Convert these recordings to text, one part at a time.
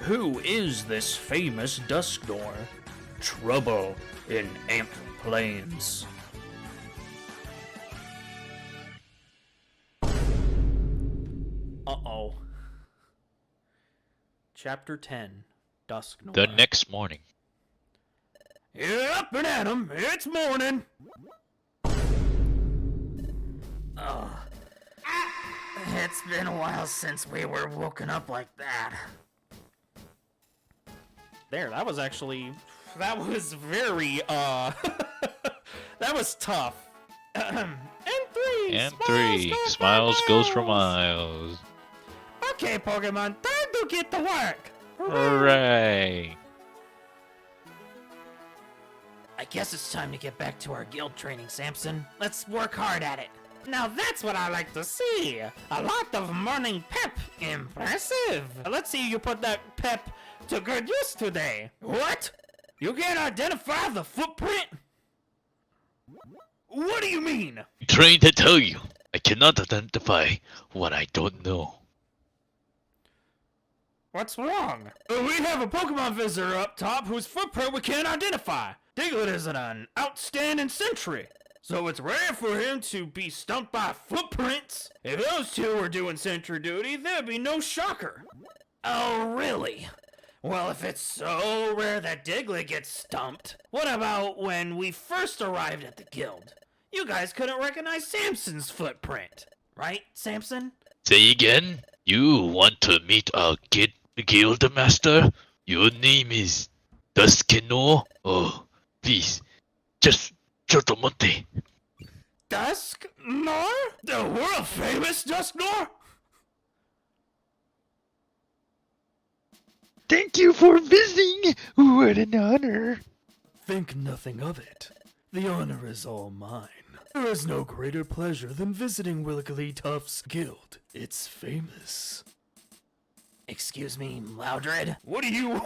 Who is this famous Dusknoir? Trouble in Amp Plains. Uh-oh. Chapter 10, Dusknoir. The next morning. You're up and at 'em. It's morning. It's been a while since we were woken up like that. There, that was very, that was tough. And three. Smiles goes for miles. Okay, Pokemon, time to get to work. Hooray! I guess it's time to get back to our guild training, Samson. Let's work hard at it. Now that's what I like to see. A lot of morning pep. Impressive. Let's see you put that pep to good use today. What? You can't identify the footprint? What do you mean? I'm trying to tell you, I cannot identify what I don't know. What's wrong? We have a Pokemon visitor up top whose footprint we can't identify. Diglett is an outstanding sentry, so it's rare for him to be stumped by footprints. If those two were doing sentry duty, there'd be no shocker. Oh, really? Well, if it's so rare that Diglett gets stumped, What about when we first arrived at the guild? You guys couldn't recognize Samson's footprint, right, Samson? Say again? You want to meet our guild master? Your name is Dusknoir? Oh, please, just a monte. Dusknoir? The world famous Dusknoir? Thank you for visiting. What an honor. Think nothing of it. The honor is all mine. There is no greater pleasure than visiting Wigglytuff's guild. It's famous. excuse me, Loudred? What do you want?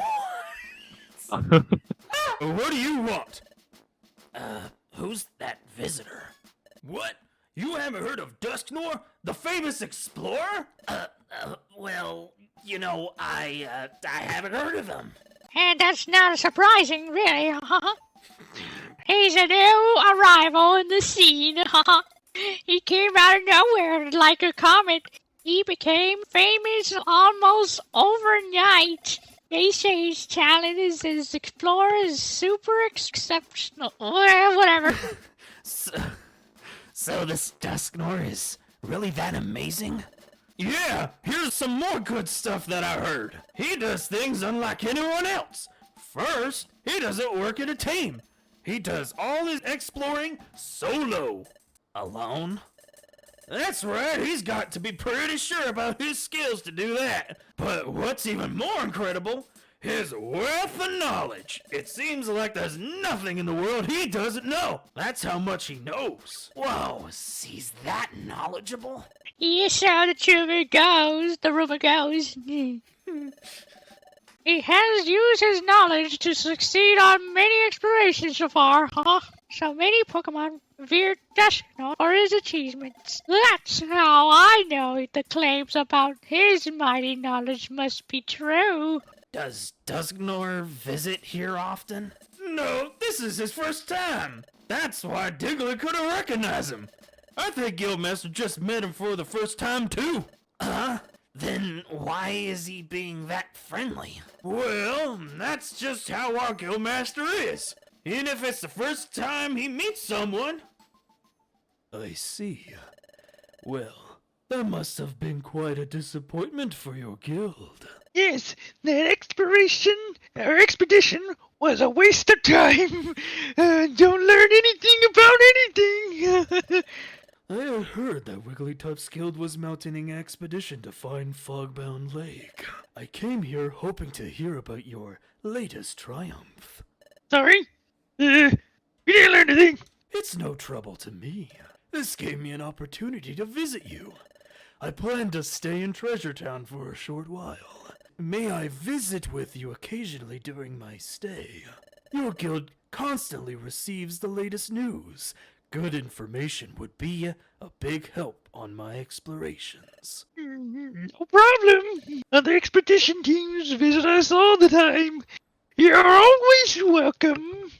What do you want? Who's that visitor? What? You haven't heard of Dusknoir, the famous explorer? Well, you know, I haven't heard of him. And that's not surprising, really. He's a new arrival in the scene. He came out of nowhere like a comet. He became famous almost overnight. They say his talent as an explorer is super exceptional. Whatever. So this Dusknoir is really that amazing? Yeah, here's some more good stuff that I heard. He does things unlike anyone else. First, he doesn't work in a team. He does all his exploring solo. Alone? That's right, he's got to be pretty sure about his skills to do that. But what's even more incredible, his wealth of knowledge. It seems like there's nothing in the world he doesn't know. That's how much he knows. Whoa, he's that knowledgeable? Yes, so the rumor goes. He has used his knowledge to succeed on many explorations so far. So many Pokemon revere Dusknoir for his achievements. That's how I know the claims about his mighty knowledge must be true. Does Dusknoir visit here often? No, this is his first time. That's why Diglett couldn't recognize him. I think Guildmaster just met him for the first time too. Then why is he being that friendly? Well, that's just how our Guildmaster is. Even if it's the first time he meets someone. I see. Well, that must have been quite a disappointment for your guild. Yes, that expedition was a waste of time. Don't learn anything about anything. I had heard that Wigglytuff's guild was mounting an expedition to find Fogbound Lake. I came here hoping to hear about your latest triumph. Sorry? You didn't learn anything. It's no trouble to me. This gave me an opportunity to visit you. I plan to stay in Treasure Town for a short while. May I visit with you occasionally during my stay? Your guild constantly receives the latest news. Good information would be a big help on my explorations. No problem. Other expedition teams visit us all the time. You're always welcome.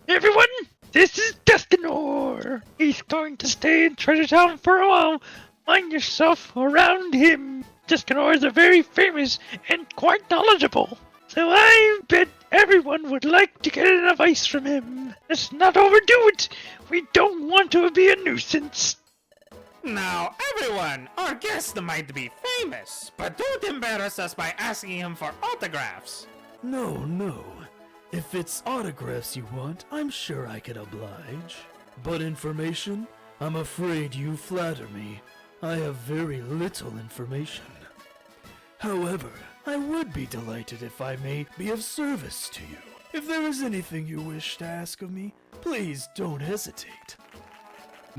Everyone, this is Dusknoir. He's going to stay in Treasure Town for a while. Mind yourself around him. Dusknoir is a very famous and quite knowledgeable. So I bet everyone would like to get an advice from him. Let's not overdo it. We don't want to be a nuisance. Now, everyone, our guest might be famous, but don't embarrass us by asking him for autographs. No. If it's autographs you want, I'm sure I could oblige. But information? I'm afraid you flatter me. I have very little information. However, I would be delighted if I may be of service to you. If there is anything you wish to ask of me, please don't hesitate.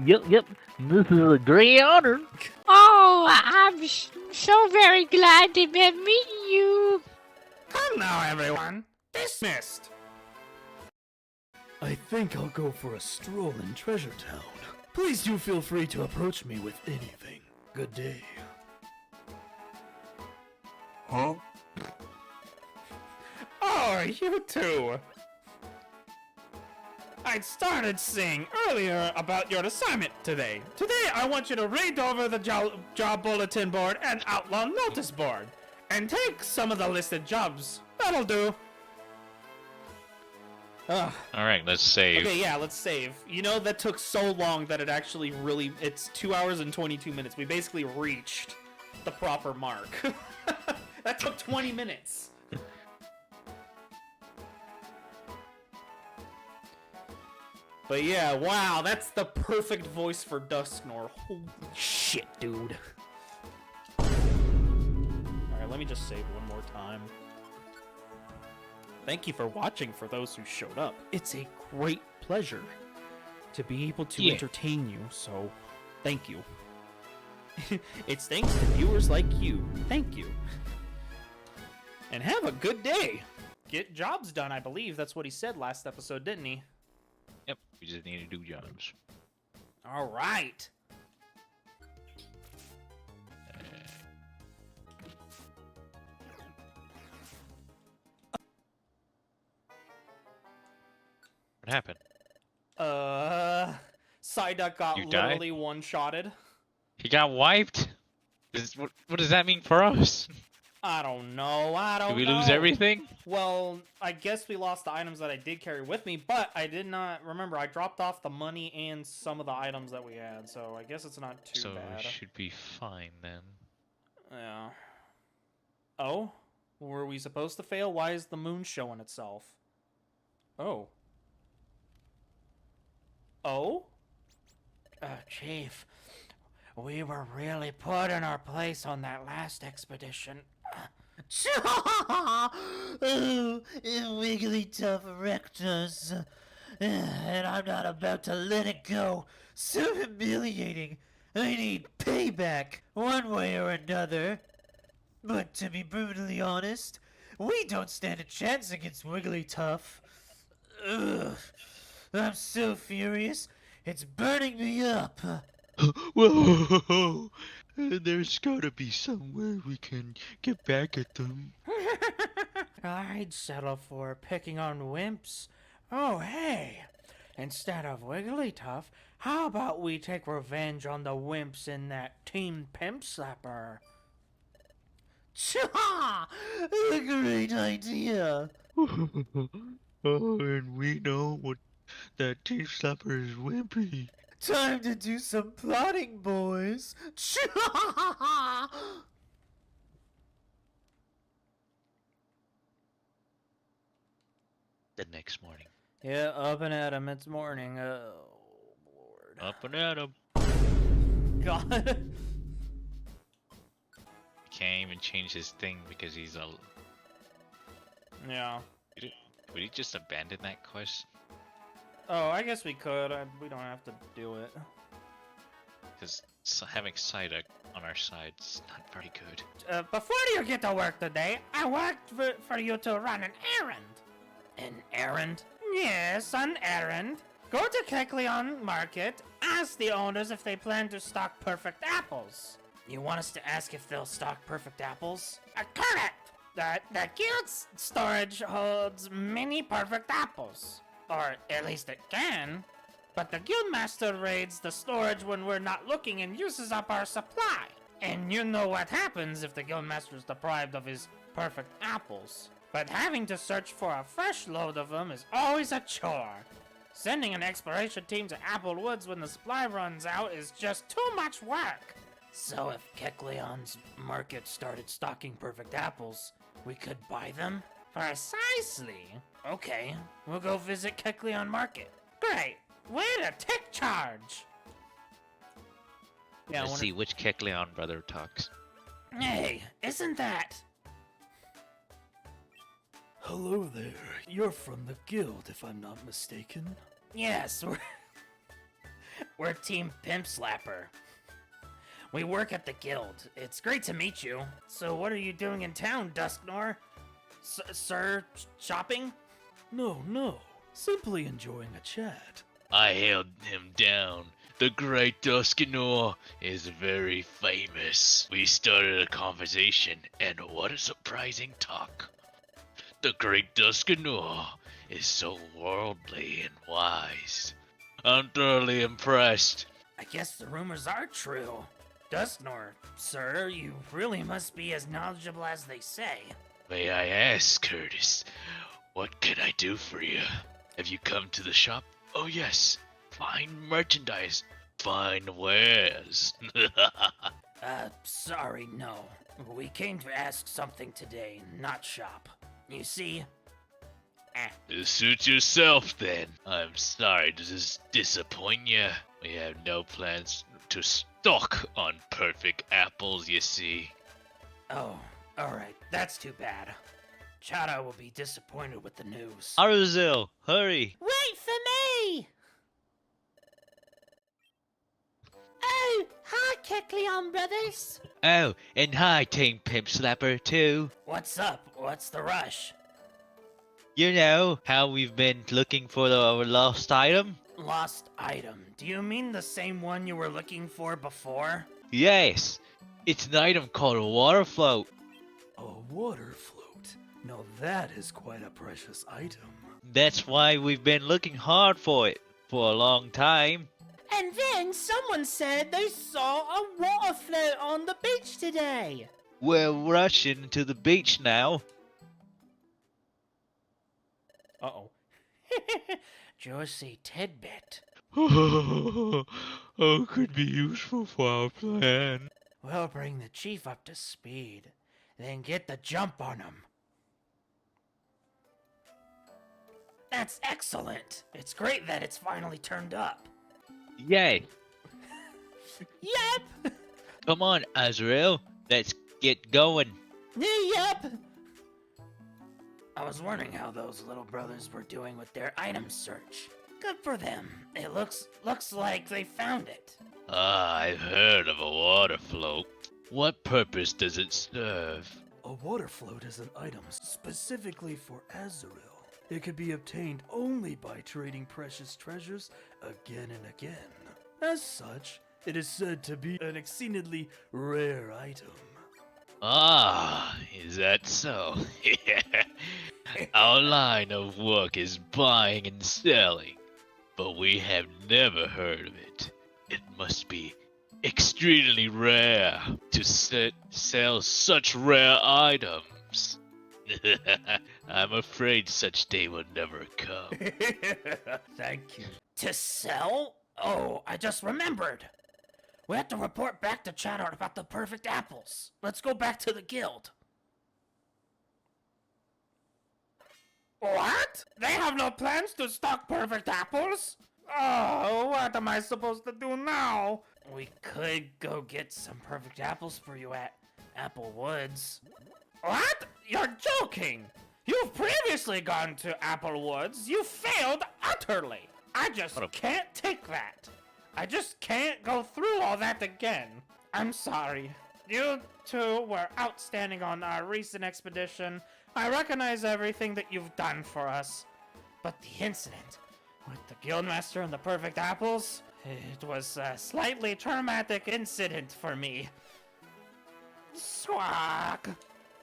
Yep. This is a great honor. Oh, I'm so very glad to be meeting you. Come now, everyone. Dismissed. I think I'll go for a stroll in Treasure Town. Please do feel free to approach me with anything. Good day. Huh? Oh, you two. I started saying earlier about your assignment today. Today, I want you to read over the job bulletin board and outlaw notice board, and take some of the listed jobs. That'll do. Ugh. Alright, let's save. Okay, yeah, let's save. You know, that took so long that it actually really... It's 2 hours and 22 minutes. We basically reached the proper mark. That took 20 minutes. But yeah, wow, that's the perfect voice for Dusknoir. Holy shit, dude. Alright, let me just save one more time. Thank you for watching for those who showed up. It's a great pleasure to be able to entertain you, so thank you. It's thanks to viewers like you. Thank you. And have a good day. Get jobs done, I believe. That's what he said last episode, didn't he? Yep, we just need to do jobs. All right. What happened? Psyduck got You literally one-shotted. He got wiped? What does that mean for us? I don't know. Did we lose everything? Well, I guess we lost the items that I did carry with me, but I did not remember. I dropped off the money and some of the items that we had, so I guess it's not too bad. So it should be fine then. Yeah. Oh? Were we supposed to fail? Why is the moon showing itself? Oh. Oh? Chief, we were really put in our place on that last expedition. Wigglytuff wrecked us, and I'm not about to let it go. So humiliating. I need payback, one way or another. But to be brutally honest, we don't stand a chance against Wigglytuff. Ugh. I'm so furious, it's burning me up. Whoa! There's gotta be somewhere we can get back at them. I'd settle for picking on wimps. Oh, hey! Instead of Wigglytuff, how about we take revenge on the wimps in that Team Pimp Slapper? Cha! A great idea! Oh, and we know what that team slapper is wimpy. Time to do some plotting, boys! Cha! The next morning. Yeah, up and at him. It's morning. Oh, Lord. Up and at him. God. He can't even change his thing because he's a... Yeah. Would he just abandon that quest? Oh, I guess we could. We don't have to do it. Because having Psyduck on our side is not very good. Before you get to work today, I worked for you to run an errand. An errand? Yes, an errand. Go to Kecleon Market, ask the owners if they plan to stock perfect apples. You want us to ask if they'll stock perfect apples? Correct! The guild's storage holds many perfect apples. Or at least it can. But the guildmaster raids the storage when we're not looking and uses up our supply. And you know what happens if the guildmaster is deprived of his perfect apples. But having to search for a fresh load of them is always a chore. Sending an exploration team to Apple Woods when the supply runs out is just too much work. So if Kecleon's market started stocking perfect apples, we could buy them? Precisely. Okay, we'll go visit Kecleon Market. Great. Way to take charge. Yeah, Let's see which Kecleon brother talks. Hey, isn't that... Hello there. You're from the guild, if I'm not mistaken. Yes, we're Team Pimp Slapper. We work at the guild. It's great to meet you. So what are you doing in town, Dusknoir? Sir, shopping? No. Simply enjoying a chat. I held him down. The great Dusknoir is very famous. We started a conversation, and what a surprising talk. The great Dusknoir is so worldly and wise. I'm thoroughly impressed. I guess the rumors are true. Dusknoir, sir, you really must be as knowledgeable as they say. May I ask, Curtis, what can I do for you? Have you come to the shop? Oh yes, fine merchandise, fine wares. Sorry, no. We came to ask something today, not shop. You see? Suit yourself then. I'm sorry to disappoint you. We have no plans to stock on perfect apples, you see. Oh, alright, that's too bad. Chatot will be disappointed with the news. Aruzel, hurry! Wait for me! Oh, hi, Kecleon brothers. Oh, and hi, Team Pimp Slapper, too. What's up? What's the rush? You know how we've been looking for our lost item? Lost item. Do you mean the same one you were looking for before? Yes, it's an item called a water float. A water float. Now that is quite a precious item. That's why we've been looking hard for it for a long time. And then someone said they saw a water float on the beach today. We're rushing to the beach now. Uh-oh. Juicy tidbit. Oh, could be useful for our plan. We'll bring the chief up to speed, then get the jump on him. That's excellent. It's great that it's finally turned up. Yay! Yep. Come on, Azrael. Let's get going. Yep. I was wondering how those little brothers were doing with their item search. Good for them. It looks like they found it. Ah, I've heard of a water float. What purpose does it serve? A water float is an item specifically for Azrael. It could be obtained only by trading precious treasures again and again. As such, it is said to be an exceedingly rare item. Ah, is that so? Our line of work is buying and selling, but we have never heard of it. It must be extremely rare to sell such rare items. I'm afraid such day will never come. Thank you. To sell? Oh, I just remembered. We have to report back to Chatot about the perfect apples. Let's go back to the guild. What? They have no plans to stock perfect apples? Oh, what am I supposed to do now? We could go get some perfect apples for you at Apple Woods. What? You're joking! You've previously gone to Apple Woods. You failed utterly. I just can't take that. I just can't go through all that again. I'm sorry. You two were outstanding on our recent expedition. I recognize everything that you've done for us. But the incident with the Guildmaster and the perfect apples, it was a slightly traumatic incident for me. Squawk.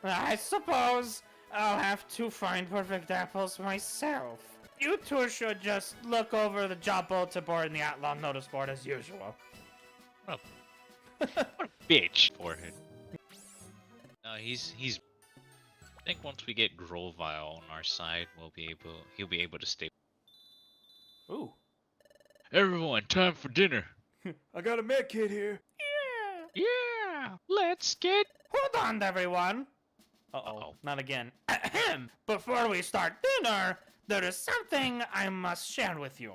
I suppose I'll have to find perfect apples myself. You two should just look over the job bulletin board and the outlaw notice board as usual. What a bitch for him. No, he's. I think once we get Grovile on our side, he'll be able to stay. Ooh. Everyone, time for dinner. I got a med kit here. Yeah, let's get. Hold on, everyone. Uh-oh. Not again. Ahem. Before we start dinner, there is something I must share with you.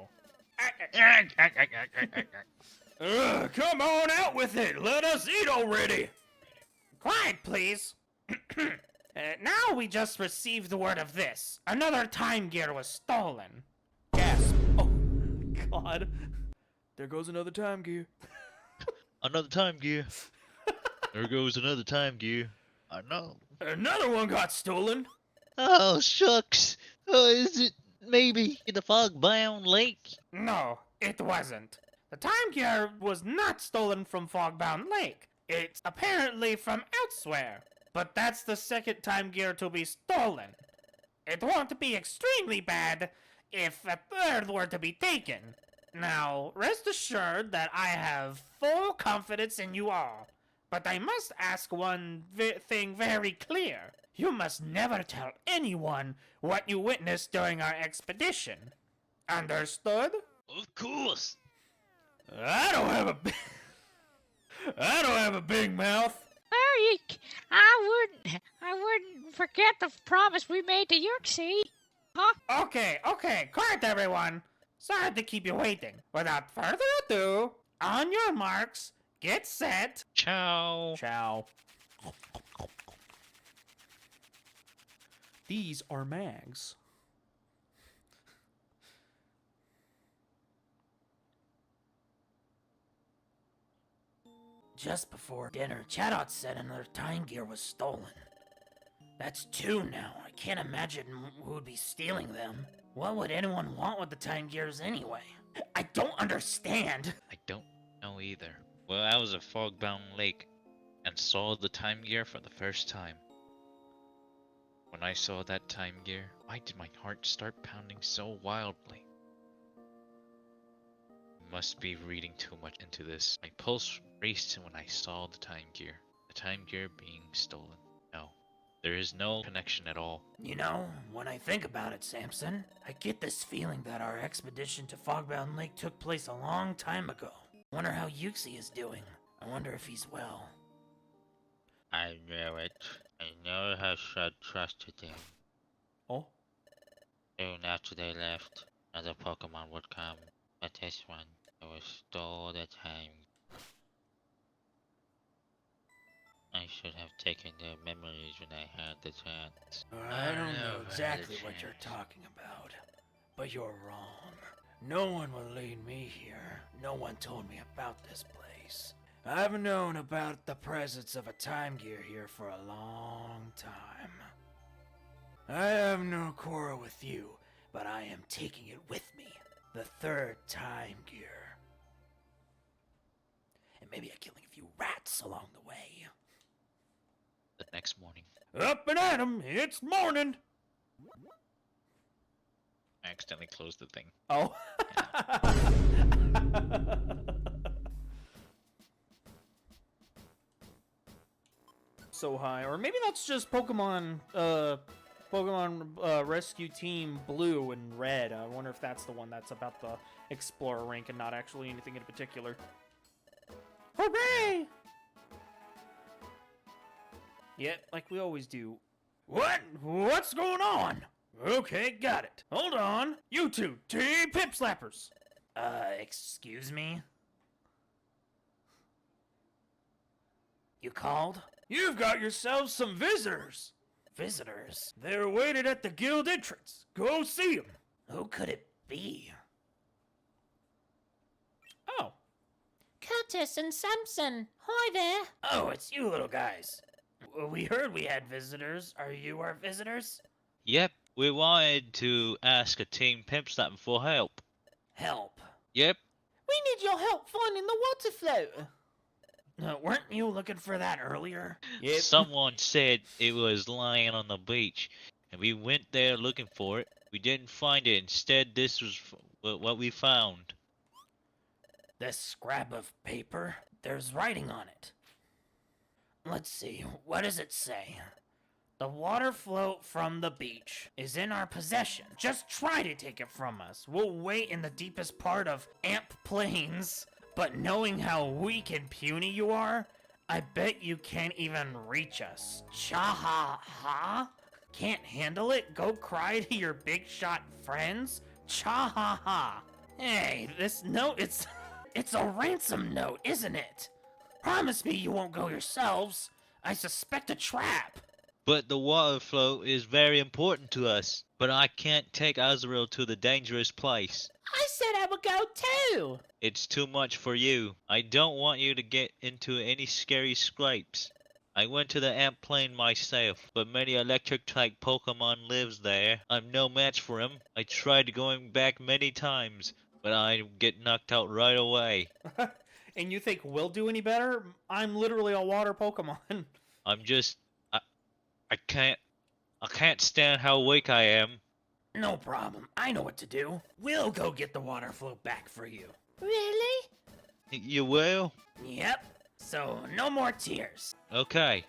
Come on out with it. Let us eat already. Quiet, please. Now we just received the word of this. Another time gear was stolen. Gasp. Oh, God. There goes another time gear. Another time gear. There goes another time gear. I know. Another one got stolen. Oh, shucks. Oh, is it maybe in the Fogbound Lake? No, it wasn't. The time gear was not stolen from Fogbound Lake. It's apparently from elsewhere. But that's the second time gear to be stolen. It won't be extremely bad if a third were to be taken. Now, rest assured that I have full confidence in you all. But I must ask one thing very clear. You must never tell anyone what you witnessed during our expedition. Understood? Of course. I don't have a big mouth. Well, I wouldn't forget the promise we made to Yuxie. Huh? Okay, quiet everyone. Sorry to keep you waiting. Without further ado, on your marks, get set. Ciao. Ciao. These are mags. Just before dinner, Chatot said another time gear was stolen. That's two now. I can't imagine who would be stealing them. What would anyone want with the time gears anyway? I don't understand. I don't know either. Well, I was at Fogbound Lake and saw the time gear for the first time. When I saw that time gear, why did my heart start pounding so wildly? Must be reading too much into this. My pulse raced when I saw the time gear. The time gear being stolen. No, there is no connection at all. You know, when I think about it, Samson, I get this feeling that our expedition to Fogbound Lake took place a long time ago. I wonder how Yuxie is doing. I wonder if he's well. I know it. I know how should trusted him. Oh? Soon after they left, another Pokemon would come. But this one, it was stole the time. I should have taken their memories when I had the chance. I don't know exactly what you're talking about, but you're wrong. No one will lead me here. No one told me about this place. I've known about the presence of a time gear here for a long time. I have no quarrel with you, but I am taking it with me. The third time gear. And maybe I'm killing a few rats along the way. The next morning, Up and at 'em, it's morning. I accidentally closed the thing. Oh. So high, or maybe that's just Pokemon Rescue Team Blue and Red. I wonder if that's the one that's about the Explorer rank and not actually anything in particular. Hooray! Yeah, like we always do. What? What's going on? Okay, got it. Hold on. You two, Team Pip Slappers. Excuse me? You called? You've got yourselves some visitors. Visitors? They're waited at the guild entrance. Go see them. Who could it be? Oh. Curtas and Samson. Hi there. Oh, it's you little guys. We heard we had visitors. Are you our visitors? Yep, we wanted to ask a Team Pimpslap for help. Help. Yep. We need your help finding the water floater. Weren't you looking for that earlier? Someone said it was lying on the beach, and we went there looking for it. We didn't find it. Instead, this was what we found. This scrap of paper? There's writing on it. Let's see, what does it say? The water float from the beach is in our possession. Just try to take it from us. We'll wait in the deepest part of Amp Plains. But knowing how weak and puny you are, I bet you can't even reach us. Cha-ha-ha? Can't handle it? Go cry to your big shot friends? Cha-ha-ha. Hey, this note, it's a ransom note, isn't it? Promise me you won't go yourselves. I suspect a trap. But the water float is very important to us. But I can't take Azrael to the dangerous place. I said I would go too. It's too much for you. I don't want you to get into any scary scrapes. I went to the Amp Plane myself, but many electric-type Pokemon lives there. I'm no match for him. I tried going back many times, but I get knocked out right away. And you think we'll do any better? I'm literally a water Pokemon. I'm just... I can't stand how weak I am. No problem. I know what to do. We'll go get the water float back for you. Really? You will? Yep. So, no more tears. Okay.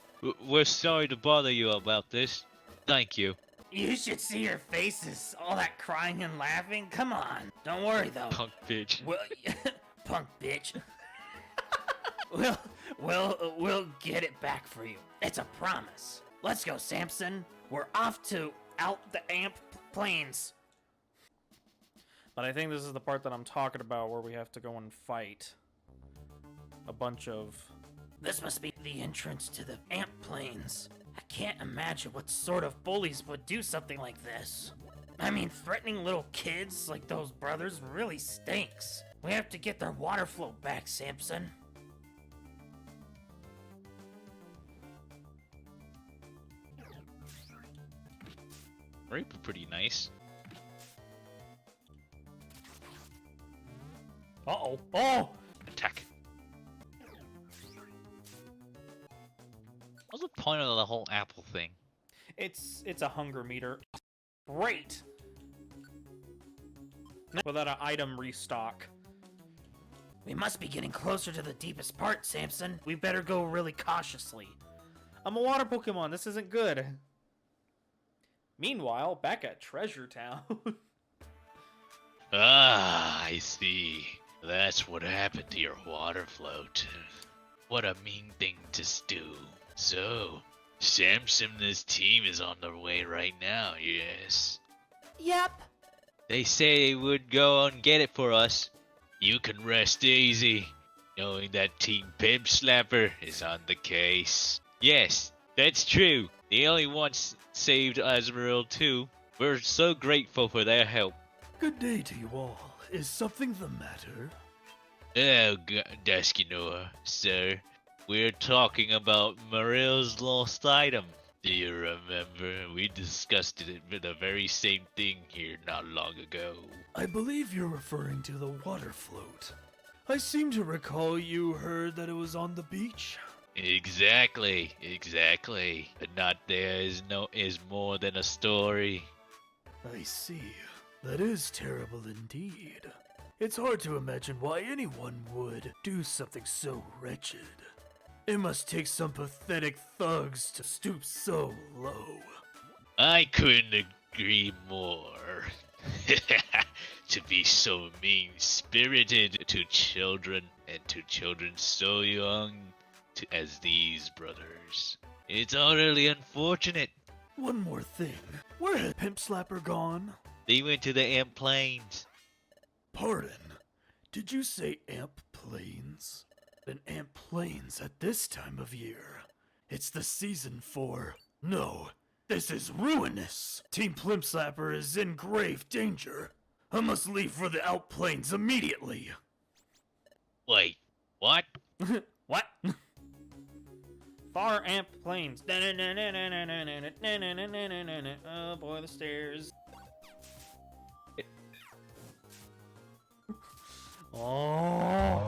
We're sorry to bother you about this. Thank you. You should see your faces. All that crying and laughing. Come on. Don't worry, though. Punk bitch. Punk bitch. We'll get it back for you. It's a promise. Let's go, Samson. We're off to out the Amp Plains. But I think this is the part that I'm talking about where we have to go and fight a bunch of... This must be the entrance to the Amp Plains. I can't imagine what sort of bullies would do something like this. I mean, threatening little kids like those brothers really stinks. We have to get their water float back, Samson. Pretty nice. Uh-oh. Oh! Attack. What's the point of the whole apple thing? It's a hunger meter. Great! Without an item restock. We must be getting closer to the deepest part, Samson. We better go really cautiously. I'm a water Pokemon. This isn't good. Meanwhile, back at Treasure Town. Ah, I see. That's what happened to your water float. What a mean thing to do. So, Samson and his team is on their way right now, yes? Yep. They say they would go and get it for us. You can rest easy, knowing that Team Pimp Slapper is on the case. Yes, that's true. They only once saved Azrael too. We're so grateful for their help. Good day to you all. Is something the matter? Oh, Dusknoir, sir. We're talking about Mariel's lost item. Do you remember? We discussed it with the very same thing here not long ago. I believe you're referring to the water float. I seem to recall you heard that it was on the beach. Exactly. But not there is more than a story. I see. That is terrible indeed. It's hard to imagine why anyone would do something so wretched. It must take some pathetic thugs to stoop so low. I couldn't agree more. To be so mean-spirited to children, and to children so young as these brothers. It's utterly unfortunate. One more thing. Where had Pimp Slapper gone? They went to the Amp Plains. Pardon. Did you say Amp Plains? An Amp Plains at this time of year. It's the season for... No, this is ruinous. Team Plimp Slapper is in grave danger. I must leave for the Out Plains immediately. Wait, what? What? Far Amp Plains. Oh boy, the stairs. Oh.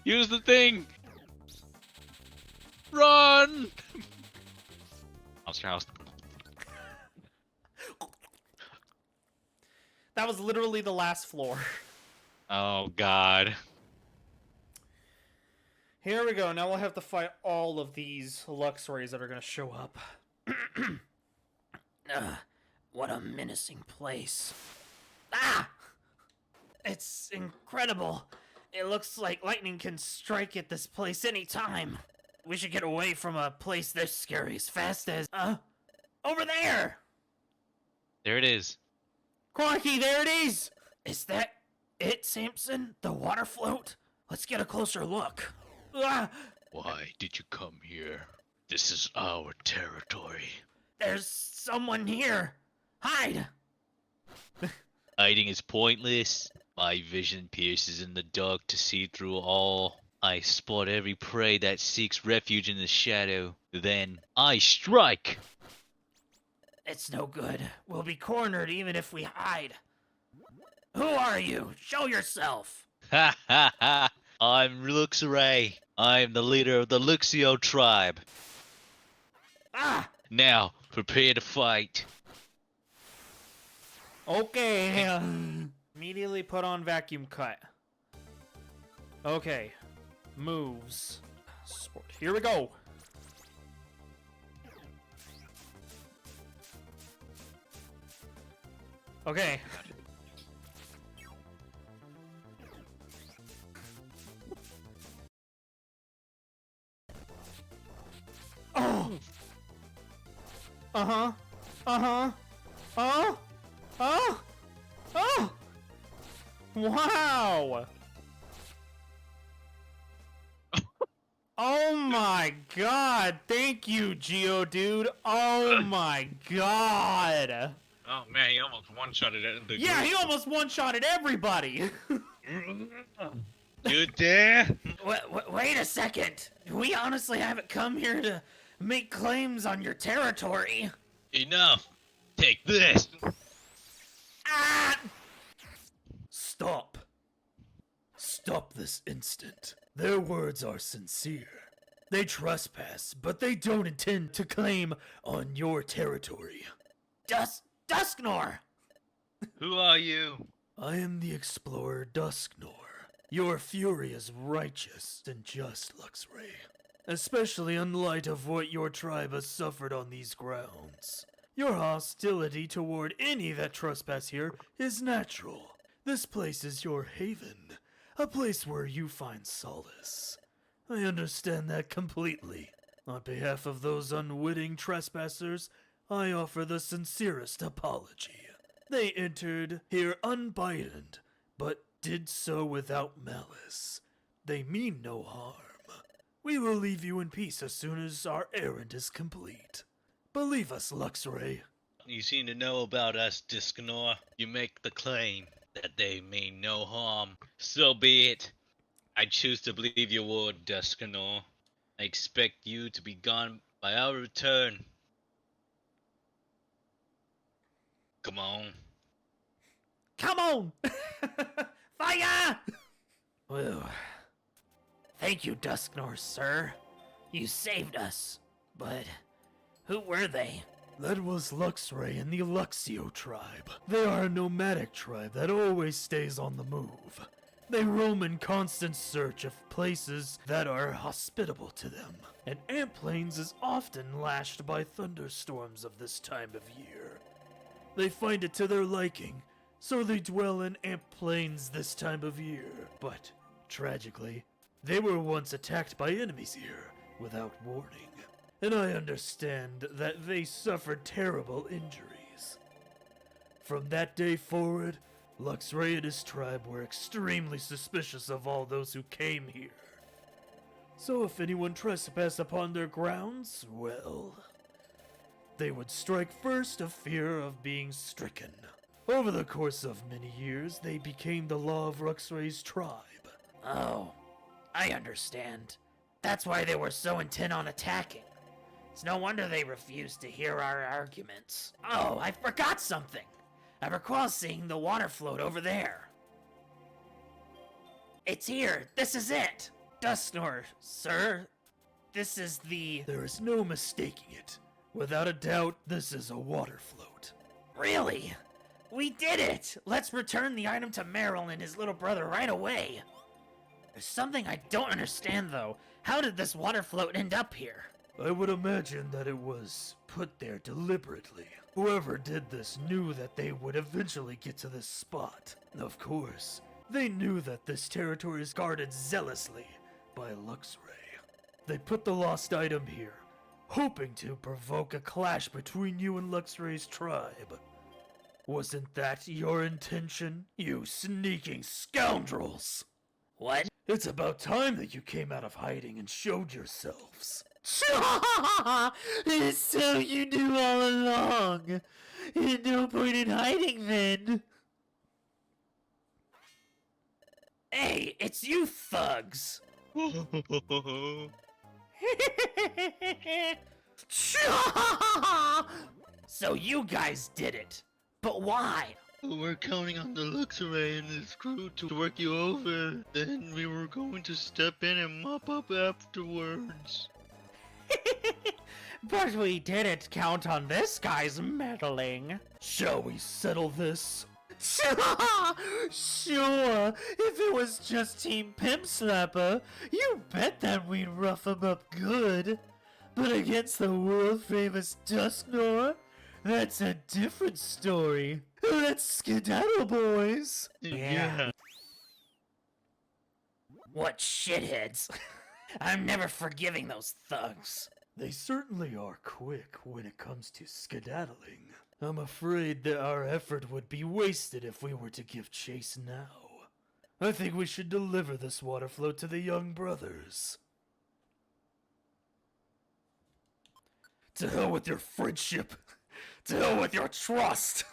Use the thing! Run! Monster house. That was literally the last floor. Oh god. Here we go. Now we'll have to fight all of these Luxrays that are going to show up. What a menacing place. Ah! It's incredible. It looks like lightning can strike at this place anytime. We should get away from a place this scary as fast as... over there! There it is. Crikey, there it is! Is that it, Samson? The water float? Let's get a closer look. Ah! Why did you come here? This is our territory. There's someone here. Hide! Hiding is pointless. My vision pierces in the dark to see through all. I spot every prey that seeks refuge in the shadow. Then I strike! It's no good. We'll be cornered even if we hide. Who are you? Show yourself! Ha ha ha! I'm Luxray. I'm the leader of the Luxio tribe. Ah! Now, prepare to fight. Okay. Immediately put on vacuum cut. Okay. Moves. Sport. Here we go. Okay. Oh! Uh-huh. Uh-huh. Oh! Oh! Oh! Wow! Oh my god! Thank you, Geodude! Oh my god! Oh man, he almost one-shotted it. Yeah, he almost one-shotted everybody! You dare? Wait a second! We honestly haven't come here to make claims on your territory. Enough. Take this. Ah! Stop. Stop this instant. Their words are sincere. They trespass, but they don't intend to claim on your territory. Dusknoir! Who are you? I am the explorer Dusknoir. Your fury is righteous and just, Luxray. Especially in light of what your tribe has suffered on these grounds. Your hostility toward any that trespass here is natural. This place is your haven, a place where you find solace. I understand that completely. On behalf of those unwitting trespassers, I offer the sincerest apology. They entered here unbidden, but did so without malice. They mean no harm. We will leave you in peace as soon as our errand is complete. Believe us, Luxray. You seem to know about us, Dusknoir. You make the claim that they mean no harm. So be it. I choose to believe your word, Dusknoir. I expect you to be gone by our return. Come on. Come on! Fire! Well, thank you, Dusknoir, sir. You saved us. But who were they? That was Luxray and the Luxio tribe. They are a nomadic tribe that always stays on the move. They roam in constant search of places that are hospitable to them, and Ant Plains is often lashed by thunderstorms of this time of year. They find it to their liking, so they dwell in Ant Plains this time of year. But, tragically, they were once attacked by enemies here, without warning, and I understand that they suffered terrible injuries. From that day forward, Luxray and his tribe were extremely suspicious of all those who came here. So if anyone trespassed upon their grounds, well, they would strike first of fear of being stricken. Over the course of many years, they became the law of Luxray's tribe. Oh, I understand. That's why they were so intent on attacking. It's no wonder they refused to hear our arguments. Oh, I forgot something. I recall seeing the water float over there. It's here! This is it! Dusknoir, sir, this is the... There is no mistaking it. Without a doubt, this is a water float. Really? We did it! Let's return the item to Meryl and his little brother right away. There's something I don't understand, though. How did this water float end up here? I would imagine that it was put there deliberately. Whoever did this knew that they would eventually get to this spot. Of course, they knew that this territory is guarded zealously by Luxray. They put the lost item here, hoping to provoke a clash between you and Luxray's tribe. Wasn't that your intention, you sneaking scoundrels? What? It's about time that you came out of hiding and showed yourselves. So you knew all along. No point in hiding then. Hey, it's you thugs. So you guys did it. But why? We're counting on the Luxray and his crew to work you over. Then we were going to step in and mop up afterwards. But we didn't count on this guy's meddling. Shall we settle this? Sure, if it was just Team Pimp Slapper, you bet that we'd rough him up good. But against the world-famous Dusknoir, that's a different story. Let's skedaddle, boys. Yeah. What shitheads. I'm never forgiving those thugs. They certainly are quick when it comes to skedaddling. I'm afraid that our effort would be wasted if we were to give chase now. I think we should deliver this water float to the young brothers. To hell with your friendship. To hell with your trust.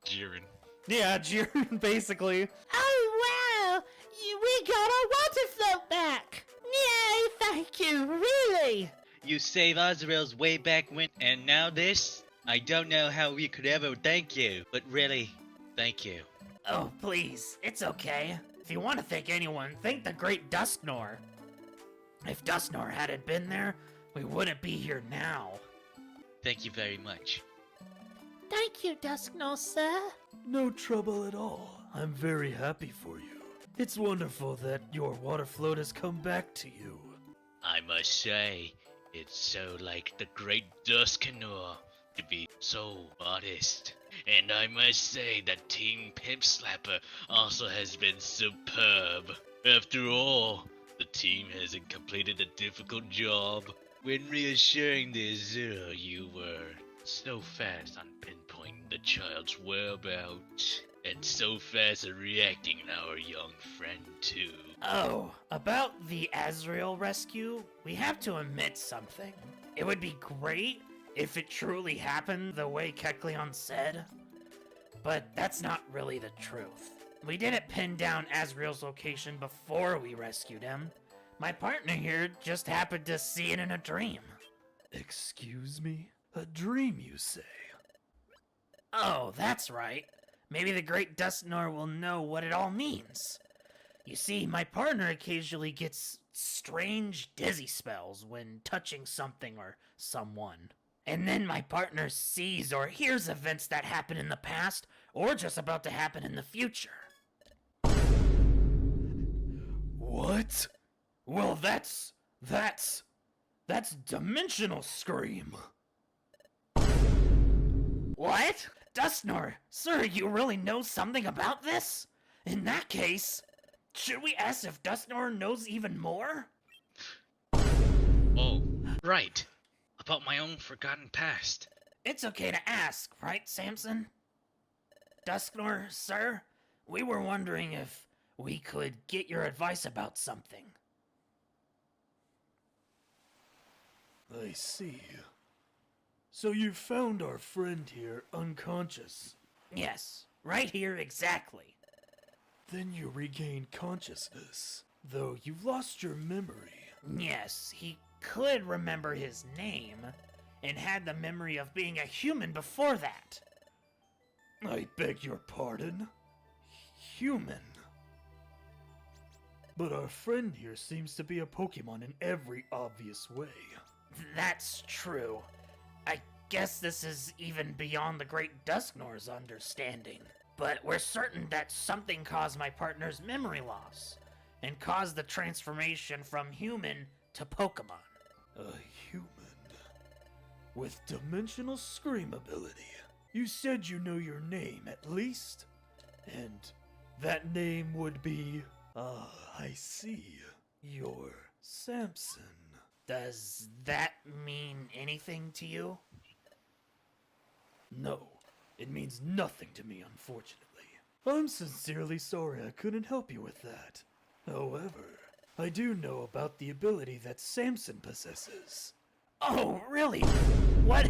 Jiren. Yeah, Jiren, basically. Oh, wow! We got our water float back! Yay, thank you, really! You saved Azrael's way back when, and now this? I don't know how we could ever thank you, but really, thank you. Oh, please, it's okay. If you want to thank anyone, thank the great Dusknoir. If Dusknoir hadn't been there, we wouldn't be here now. Thank you very much. Thank you, Dusknoir, sir. No trouble at all. I'm very happy for you. It's wonderful that your water float has come back to you. I must say, it's so like the great Dusknoir to be so modest. And I must say that Team Pimp Slapper also has been superb. After all, the team hasn't completed a difficult job. When reassuring the Azure, you were so fast on pinpointing the child's whereabouts, and so fast at reacting our young friend too. Oh, about the Azrael rescue, we have to admit something. It would be great if it truly happened the way Kecleon said, but that's not really the truth. We didn't pin down Azrael's location before we rescued him. My partner here just happened to see it in a dream. Excuse me? A dream, you say? Oh, that's right. Maybe the great Dusknoir will know what it all means. You see, my partner occasionally gets strange dizzy spells when touching something or someone. And then my partner sees or hears events that happened in the past or just about to happen in the future. What? Well, that's Dimensional Scream. What? Dusknoir, sir, you really know something about this? In that case, should we ask if Dusknoir knows even more? Oh, right. About my own forgotten past. It's okay to ask, right, Samson? Dusknoir, sir, we were wondering if we could get your advice about something. I see. So you found our friend here unconscious. Yes, right here exactly. Then you regained consciousness, though you've lost your memory. Yes, he could remember his name, and had the memory of being a human before that. I beg your pardon? Human? But our friend here seems to be a Pokemon in every obvious way. That's true. I guess this is even beyond the great Dusknoir's understanding. But we're certain that something caused my partner's memory loss, and caused the transformation from human to Pokemon. A human with dimensional scream ability. You said you know your name at least? And that name would be... I see. You're Samson. Does that mean anything to you? No, it means nothing to me, unfortunately. I'm sincerely sorry I couldn't help you with that. However, I do know about the ability that Samson possesses. Oh, really? What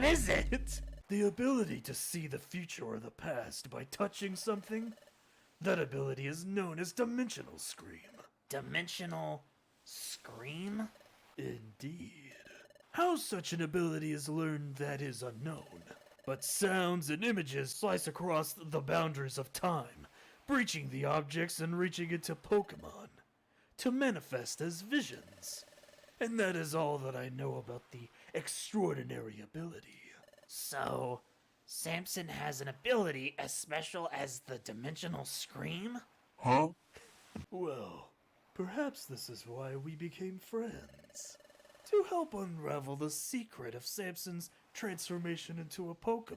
is it? The ability to see the future or the past by touching something. That ability is known as Dimensional Scream. Dimensional Scream? Indeed. How such an ability is learned, that is unknown. But sounds and images slice across the boundaries of time, breaching the objects and reaching into Pokemon, to manifest as visions. And that is all that I know about the extraordinary ability. So, Samson has an ability as special as the Dimensional Scream? Well, perhaps this is why we became friends. To help unravel the secret of Samson's transformation into a Pokemon.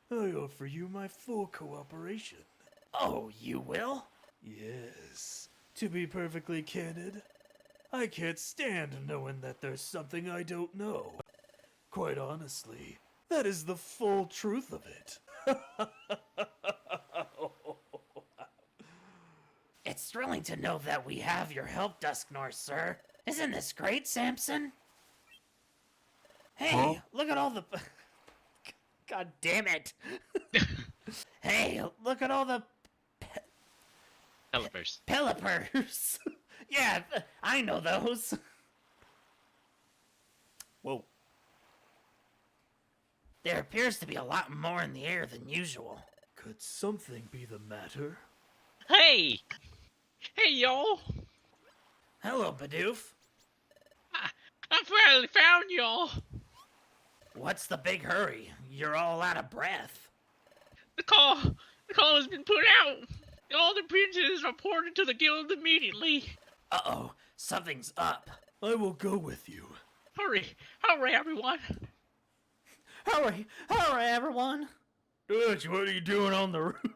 I offer you my full cooperation. Oh, you will? Yes. To be perfectly candid, I can't stand knowing that there's something I don't know. Quite honestly, that is the full truth of it. It's thrilling to know that we have your help, Dusknoir, sir. Isn't this great, Samson? Hey, look at all the... God damn it. Hey, look at all the... Pelipers. Pelipers. Yeah, I know those. Whoa. There appears to be a lot more in the air than usual. Could something be the matter? Hey! Hey, y'all! Hello, Bidoof. I finally found y'all! What's the big hurry? You're all out of breath. The call has been put out! All the princesses reported to the guild immediately! Uh-oh, something's up. I will go with you. Hurry, everyone! Hurry, everyone. Dutch, what are you doing on the roof?